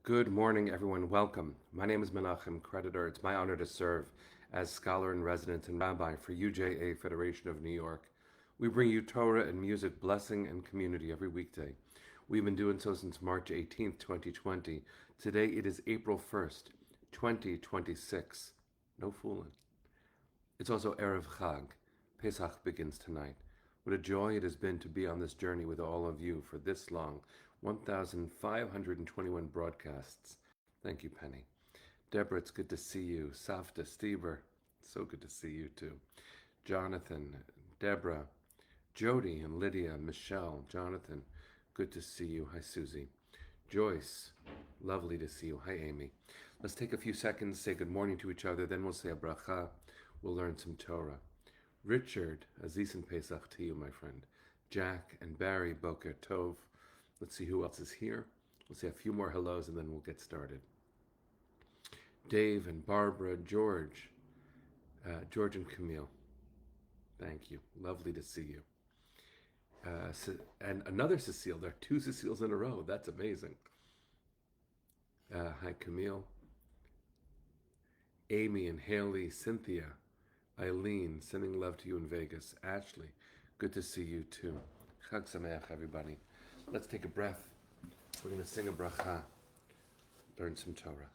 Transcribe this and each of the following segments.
Good morning, everyone. Welcome. My name is Menachem Creditor. It's my honor to serve as scholar in residence and rabbi for UJA Federation of New York. We bring you Torah and music, blessing, and community every weekday. We've been doing so since March 18th, 2020. Today it is April 1st, 2026. No fooling. It's also Erev Chag. Pesach begins tonight. What a joy it has been to be on this journey with all of you for this long 1,521 broadcasts. Thank you, Penny. Deborah, it's good to see you. Safta, Steber, so good to see you too. Jonathan, Deborah, Jody, and Lydia, Michelle, Jonathan, good to see you. Hi, Susie. Joyce, lovely to see you. Hi, Amy. Let's take a few seconds, say good morning to each other, then we'll say a bracha. We'll learn some Torah. Richard, Aziz and Pesach to you, my friend. Jack and Barry, Boker Tov. Let's see who else is here. We'll say a few more hellos and then we'll get started. Dave and Barbara, George and Camille. Thank you. Lovely to see you. And another Cecile. There are two Ceciles in a row. That's amazing. Hi, Camille. Amy and Haley, Cynthia, Eileen, sending love to you in Vegas. Ashley, good to see you too. Chag Sameach, everybody. Let's take a breath. We're going to sing a bracha, learn some Torah.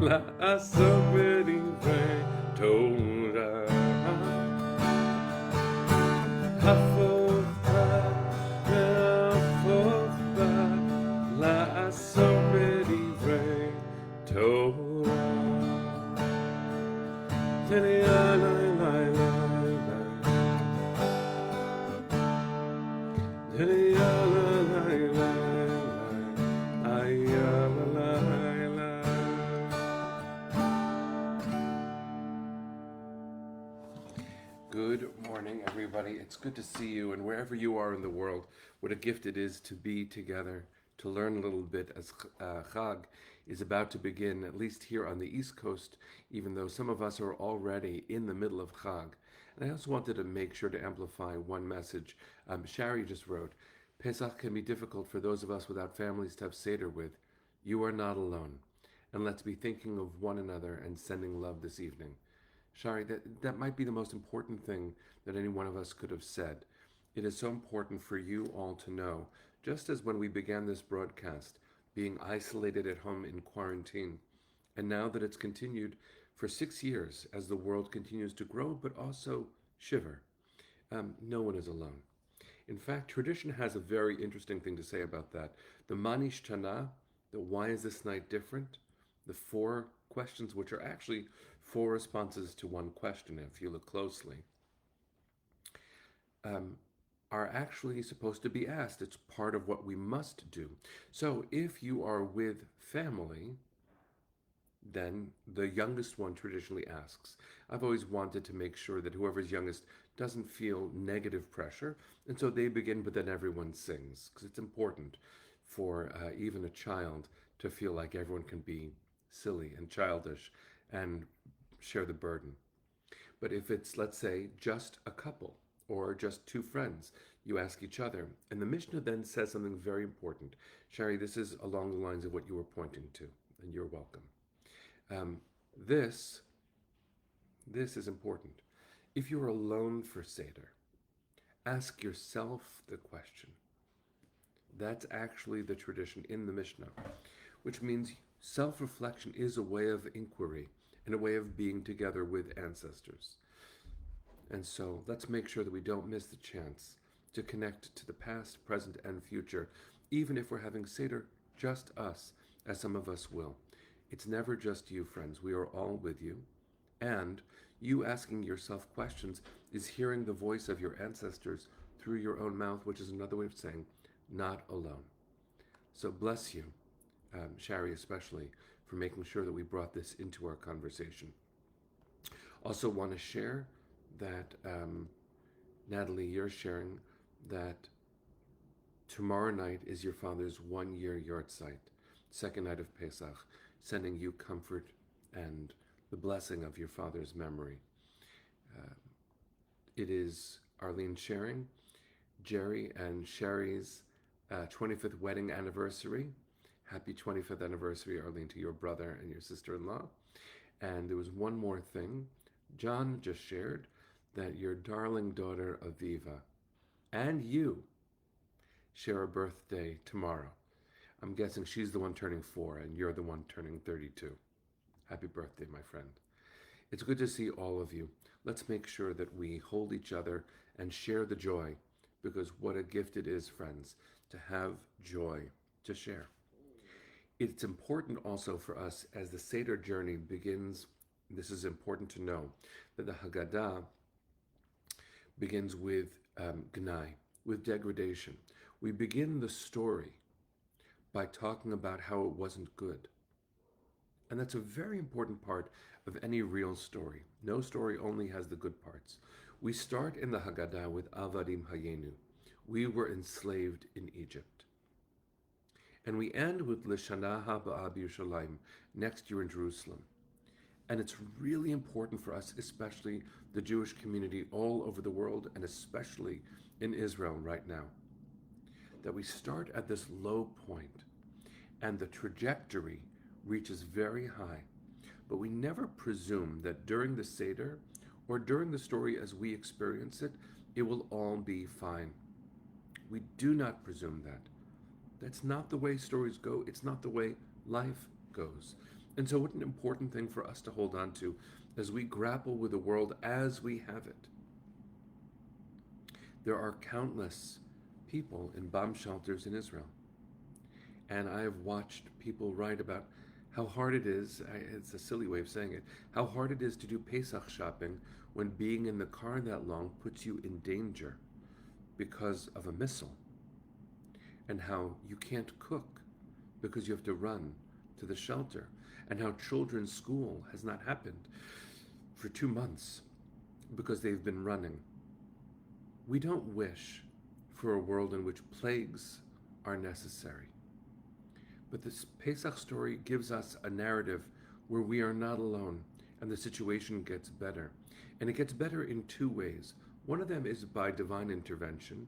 לעסוק בדברי תורה, הפוך בה והפוך בה, לעסוק בדברי תורה. תני עלי לי תני עלי לי Good morning, everybody. It's good to see you, and wherever you are in the world, what a gift it is to be together, to learn a little bit as Chag is about to begin, at least here on the East Coast, even though some of us are already in the middle of Chag. And I also wanted to make sure to amplify one message. Shari just wrote, Pesach can be difficult for those of us without families to have Seder with. You are not alone. And let's be thinking of one another and sending love this evening. Shari, that might be the most important thing that any one of us could have said. It is so important for you all to know, just as when we began this broadcast, being isolated at home in quarantine, and now that it's continued for 6 years as the world continues to grow but also shiver. No one is alone. In fact, tradition has a very interesting thing to say about that. The Manish Tana, the why is this night different? The four questions, which are actually four responses to one question, if you look closely, are actually supposed to be asked. It's part of what we must do. So if you are with family, then the youngest one traditionally asks. I've always wanted to make sure that whoever's youngest doesn't feel negative pressure, and so they begin, but then everyone sings, because it's important for even a child to feel like everyone can be silly and childish and share the burden. But if it's, let's say, just a couple or just two friends, you ask each other. And the Mishnah then says something very important. Shari, this is along the lines of what you were pointing to. and you're welcome. Um, this this is important. If you're alone for Seder, ask yourself the question. That's actually the tradition in the Mishnah, which means self reflection is a way of inquiry and a way of being together with ancestors. And so let's make sure that we don't miss the chance to connect to the past, present, and future, even if we're having Seder just us, as some of us will. It's never just you, friends. We are all with you. And you asking yourself questions is hearing the voice of your ancestors through your own mouth, which is another way of saying not alone. So bless you, Shari especially, for making sure that we brought this into our conversation. Also want to share that, Natalie, you're sharing that tomorrow night is your father's 1 year yahrzeit, second night of Pesach, sending you comfort and the blessing of your father's memory. Uh, it is Arlene sharing Jerry and Sherry's 25th wedding anniversary. Happy 25th anniversary, Arlene, to your brother and your sister-in-law. And there was one more thing. John just shared that your darling daughter, Aviva, and you share a birthday tomorrow. I'm guessing she's the one turning 4 and you're the one turning 32. Happy birthday, my friend. It's good to see all of you. Let's make sure that we hold each other and share the joy, because what a gift it is, friends, to have joy to share. It's important also for us as the Seder journey begins. This is important to know that the Haggadah begins with Gnai, with degradation. We begin the story by talking about how it wasn't good. And that's a very important part of any real story. No story only has the good parts. We start in the Haggadah with Avadim Hayenu. We were enslaved in Egypt. And we end with L'Shana Haba Yerushalayim, next year in Jerusalem. And it's really important for us, especially the Jewish community all over the world, and especially in Israel right now, that we start at this low point and the trajectory reaches very high. But we never presume that during the Seder or during the story as we experience it, it will all be fine. We do not presume that. That's not the way stories go. It's not the way life goes. And so what an important thing for us to hold on to as we grapple with the world as we have it. There are countless people in bomb shelters in Israel. And I have watched people write about how hard it is, it's a silly way of saying it, how hard it is to do Pesach shopping when being in the car that long puts you in danger because of a missile. And how you can't cook because you have to run to the shelter. And how children's school has not happened for 2 months because they've been running. We don't wish for a world in which plagues are necessary. But this Pesach story gives us a narrative where we are not alone and the situation gets better. And it gets better in 2 ways. One of them is by divine intervention.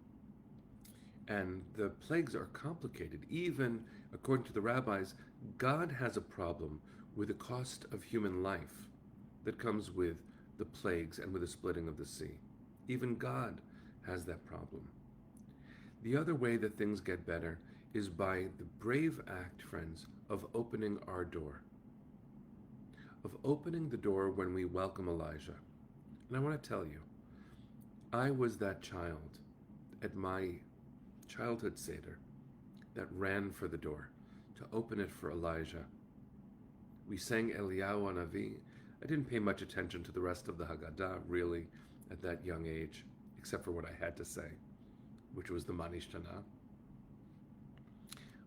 And the plagues are complicated. Even according to the rabbis, God has a problem with the cost of human life that comes with the plagues and with the splitting of the sea. Even God has that problem. The other way that things get better is by the brave act, friends, of opening our door. Of opening the door when we welcome Elijah. And I want to tell you, I was that child at my childhood Seder that ran for the door to open it for Elijah. We sang Eliyahu Hanavi. I didn't pay much attention to the rest of the Haggadah, really, at that young age, except for what I had to say, which was the Manishtanah.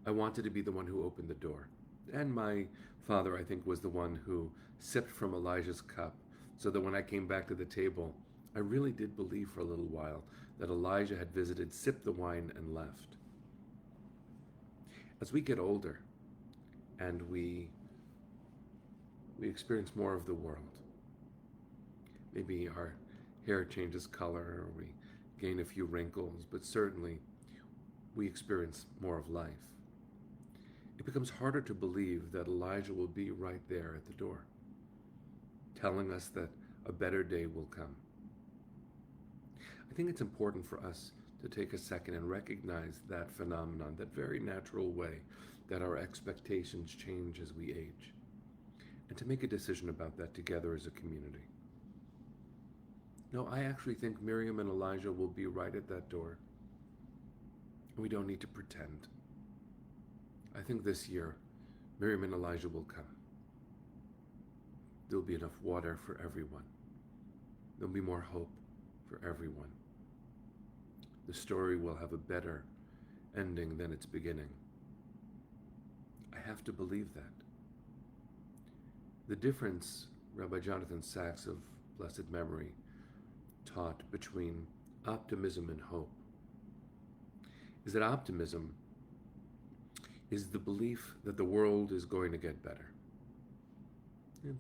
I wanted to be the one who opened the door. And my father, I think, was the one who sipped from Elijah's cup, so that when I came back to the table, I really did believe for a little while that Elijah had visited, sipped the wine, and left. As we get older and we experience more of the world, maybe our hair changes color or we gain a few wrinkles, but certainly we experience more of life. it becomes harder to believe that Elijah will be right there at the door, telling us that a better day will come. I think it's important for us to take a second and recognize that phenomenon, that very natural way that our expectations change as we age, and to make a decision about that together as a community. No, I actually think Miriam and Elijah will be right at that door. We don't need to pretend. I think this year, Miriam and Elijah will come. There'll be enough water for everyone. There'll be more hope for everyone. The story will have a better ending than its beginning. I have to believe that. The difference Rabbi Jonathan Sacks of blessed memory taught between optimism and hope is that optimism is the belief that the world is going to get better.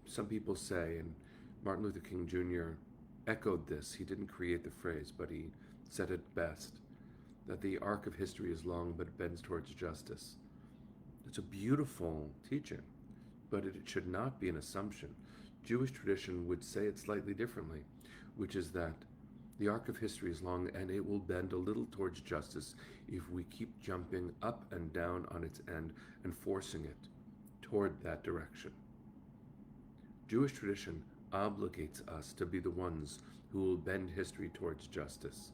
Some people say, and Martin Luther King Jr. echoed this, he didn't create the phrase, but he said it best, that the arc of history is long but it bends towards justice. It's a beautiful teaching, but it should not be an assumption. Jewish tradition would say it slightly differently, which is that the arc of history is long and it will bend a little towards justice if we keep jumping up and down on its end and forcing it toward that direction. Jewish tradition obligates us to be the ones who will bend history towards justice.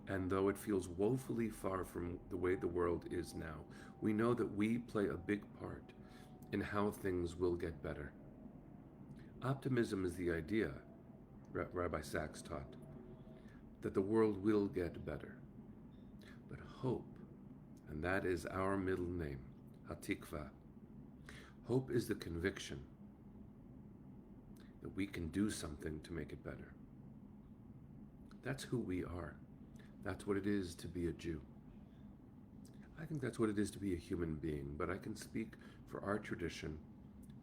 And though it feels woefully far from the way the world is now, we know that we play a big part in how things will get better. Optimism is the idea, Rabbi Sacks taught, that the world will get better. But hope, and that is our middle name, Hatikva. Hope is the conviction that we can do something to make it better. That's who we are. That's what it is to be a Jew. I think that's what it is to be a human being, but I can speak for our tradition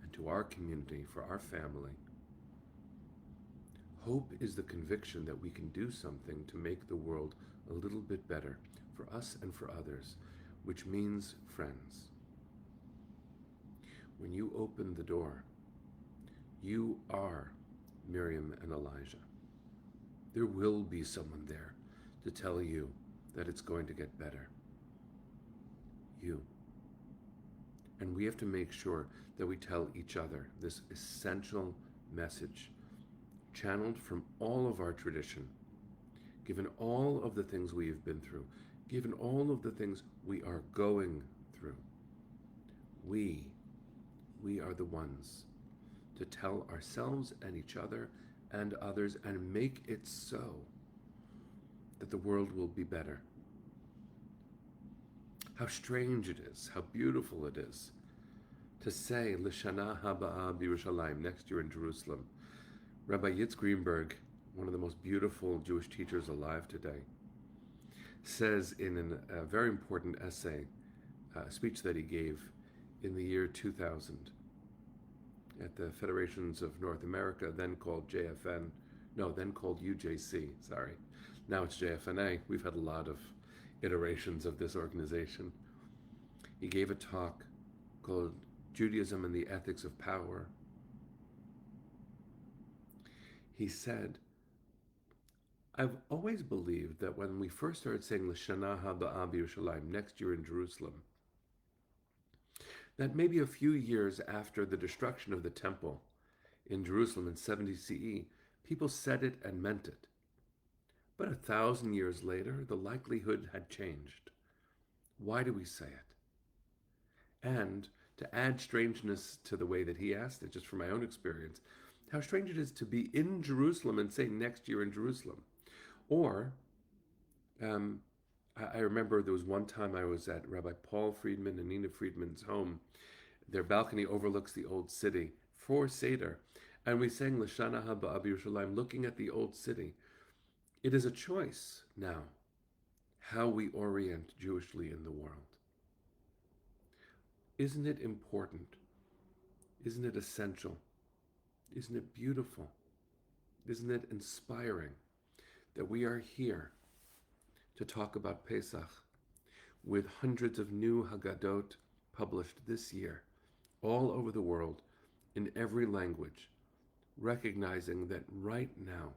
and to our community, for our family. Hope is the conviction that we can do something to make the world a little bit better for us and for others, which means friends. When you open the door, you are Miriam and Elijah. There will be someone there to tell you that it's going to get better. You. And we have to make sure that we tell each other this essential message, channeled from all of our tradition, given all of the things we have been through, given all of the things we are going through. We are the ones to tell ourselves and each other and others and make it so that the world will be better. How strange it is, how beautiful it is to say L'Shana Haba'a B'Yerushalayim, next year in Jerusalem. Rabbi Yitz Greenberg, one of the most beautiful Jewish teachers alive today, says in a very important essay, a speech that he gave in the year 2000 at the Federations of North America, then called then called UJC, sorry. Now it's JFNA. We've had a lot of iterations of this organization. He gave a talk called Judaism and the Ethics of Power. He said, I've always believed that when we first started saying L'Shana Haba'a B'Yerushalayim, next year in Jerusalem, that maybe a few years after the destruction of the temple in Jerusalem in 70 CE, people said it and meant it. But 1,000 years later, the likelihood had changed. Why do we say it? And to add strangeness to the way that he asked it, just from my own experience, how strange it is to be in Jerusalem and say next year in Jerusalem. Or, I remember there was one time I was at Rabbi Paul Friedman and Nina Friedman's home. Their balcony overlooks the old city for Seder. And we sang L'Shana Haba'a B'Yerushalayim, looking at the old city. It is a choice now, how we orient Jewishly in the world. Isn't it important? Isn't it essential? Isn't it beautiful? Isn't it inspiring that we are here to talk about Pesach with hundreds of new Haggadot, published this year all over the world in every language, recognizing that right now,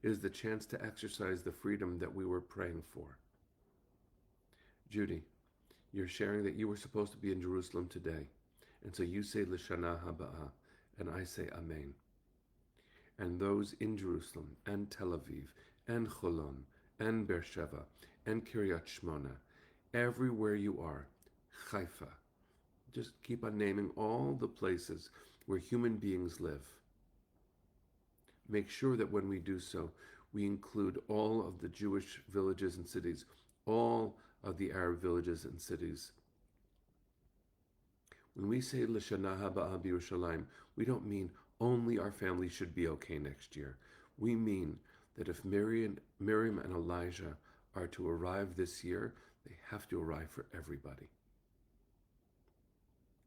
is the chance to exercise the freedom that we were praying for. Judy, you're sharing that you were supposed to be in Jerusalem today, and so you say L'Shana Haba'ah, and I say Amen. And those in Jerusalem, and Tel Aviv, and Cholon, and Beersheba, and Kiryat Shmona, everywhere you are, Haifa, just keep on naming all the places where human beings live. Make sure that when we do so, we include all of the Jewish villages and cities, all of the Arab villages and cities. When we say L'Shana Haba'ah B'Yerushalayim, we don't mean only our family should be okay next year. We mean that if Miriam and Elijah are to arrive this year, they have to arrive for everybody.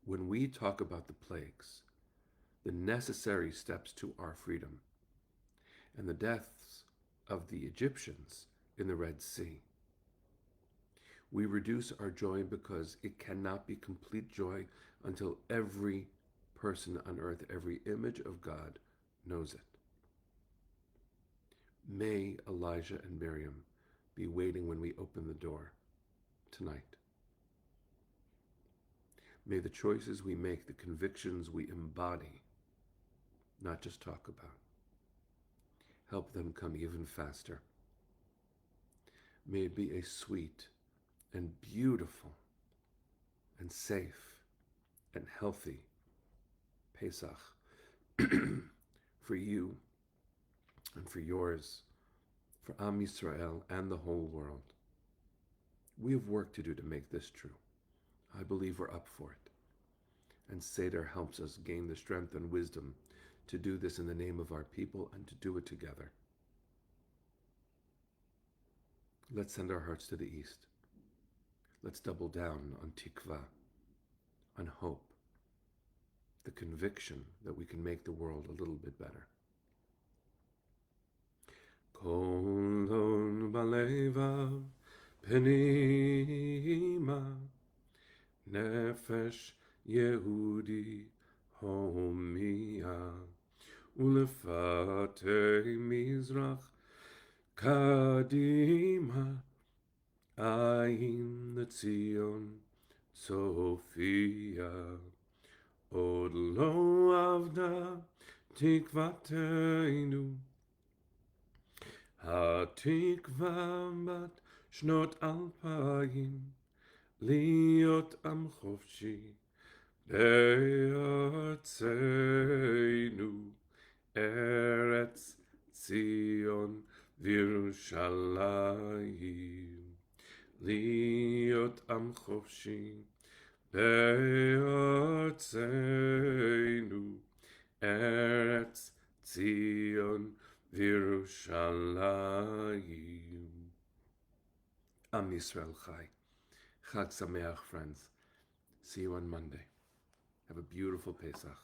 When we talk about the plagues, the necessary steps to our freedom, and the deaths of the Egyptians in the Red Sea, we reduce our joy because it cannot be complete joy until every person on earth, every image of God, knows it. May Elijah and Miriam be waiting when we open the door tonight. May the choices we make, the convictions we embody, not just talk about, help them come even faster. May it be a sweet and beautiful and safe and healthy Pesach for you and for yours, for Am Yisrael and the whole world. We have work to do to make this true. I believe we're up for it. And Seder helps us gain the strength and wisdom to do this in the name of our people and to do it together. Let's send our hearts to the east. Let's double down on tikva, on hope, the conviction that we can make the world a little bit better. Kolon balevav penima nefesh Yehudi homia ulefate mizrach kadima ayin letzion Sophia od lo avda tikvateinu התקווה בת שנות 2000 להיות עם חופשי בארצנו ארץ ציון וירושלים להיות עם חופשי בארצנו ארץ ציון Yerushalayim. Am Yisrael Chai. Chag Sameach, friends. See you on Monday. Have a beautiful Pesach.